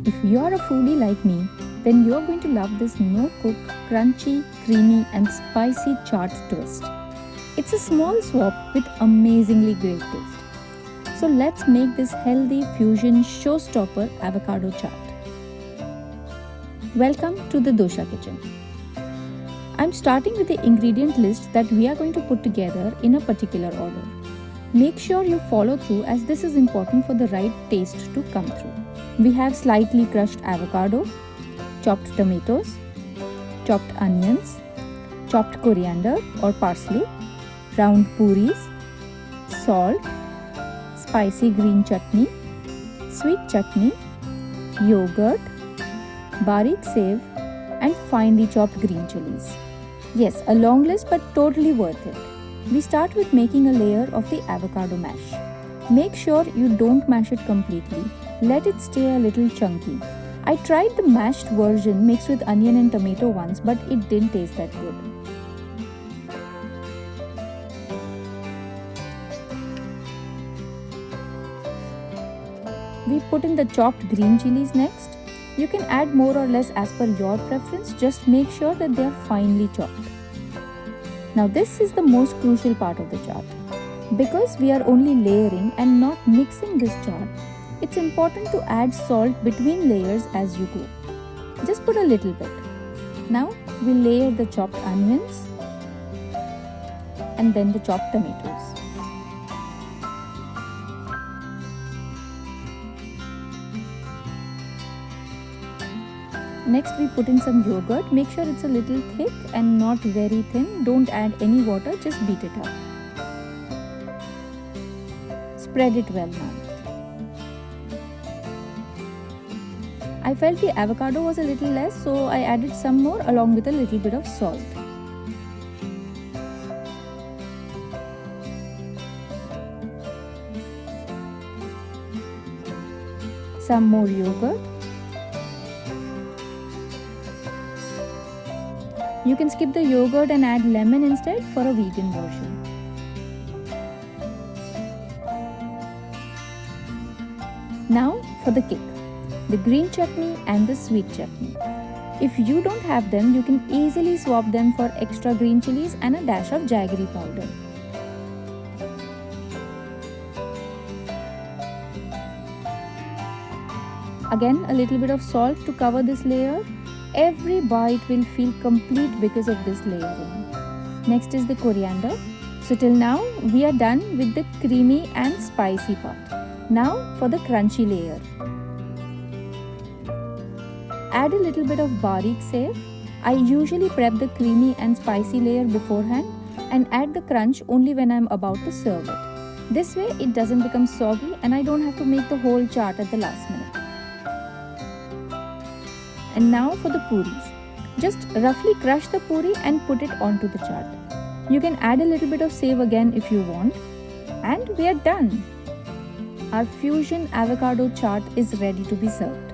If you are a foodie like me, then you are going to love this no-cook, crunchy, creamy and spicy chaat twist. It's a small swap with amazingly great taste. So let's make this healthy fusion showstopper avocado chaat. Welcome to the dosha kitchen. I'm starting with the ingredient list that we are going to put together in a particular order. Make sure you follow through as this is important for the right taste to come through. We have slightly crushed avocado, chopped tomatoes, chopped onions, chopped coriander or parsley, round puris, salt, spicy green chutney, sweet chutney, yogurt, barik sev and finely chopped green chillies. Yes, a long list but totally worth it. We start with making a layer of the avocado mash. Make sure you don't mash it completely. Let it stay a little chunky. I tried the mashed version mixed with onion and tomato once, but it didn't taste that good. We put in the chopped green chilies next. You can add more or less as per your preference, just make sure that they are finely chopped. Now this is the most crucial part of the chaat. Because we are only layering and not mixing this chaat, it's important to add salt between layers as you go. Just put a little bit. Now we layer the chopped onions and then the chopped tomatoes. Next we put in some yogurt. Make sure it's a little thick and not very thin. Don't add any water, just beat it up. Spread it well now. I felt the avocado was a little less, so I added some more along with a little bit of salt. Some more yogurt. You can skip the yogurt and add lemon instead for a vegan version. Now for the kick, the green chutney and the sweet chutney. If you don't have them, you can easily swap them for extra green chilies and a dash of jaggery powder. Again, a little bit of salt to cover this layer. Every bite will feel complete because of this layering. Next is the coriander. So till now we are done with the creamy and spicy part. Now for the crunchy layer. Add a little bit of barik sev. I usually prep the creamy and spicy layer beforehand and add the crunch only when I am about to serve it. This way it doesn't become soggy and I don't have to make the whole chaat at the last minute. And now for the puris. Just roughly crush the puri and put it onto the chaat. You can add a little bit of sev again if you want. And we are done. Our fusion avocado chaat is ready to be served.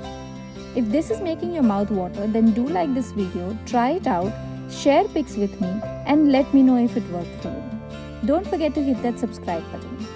If this is making your mouth water, then do like this video, try it out, share pics with me and let me know if it worked for you. Don't forget to hit that subscribe button.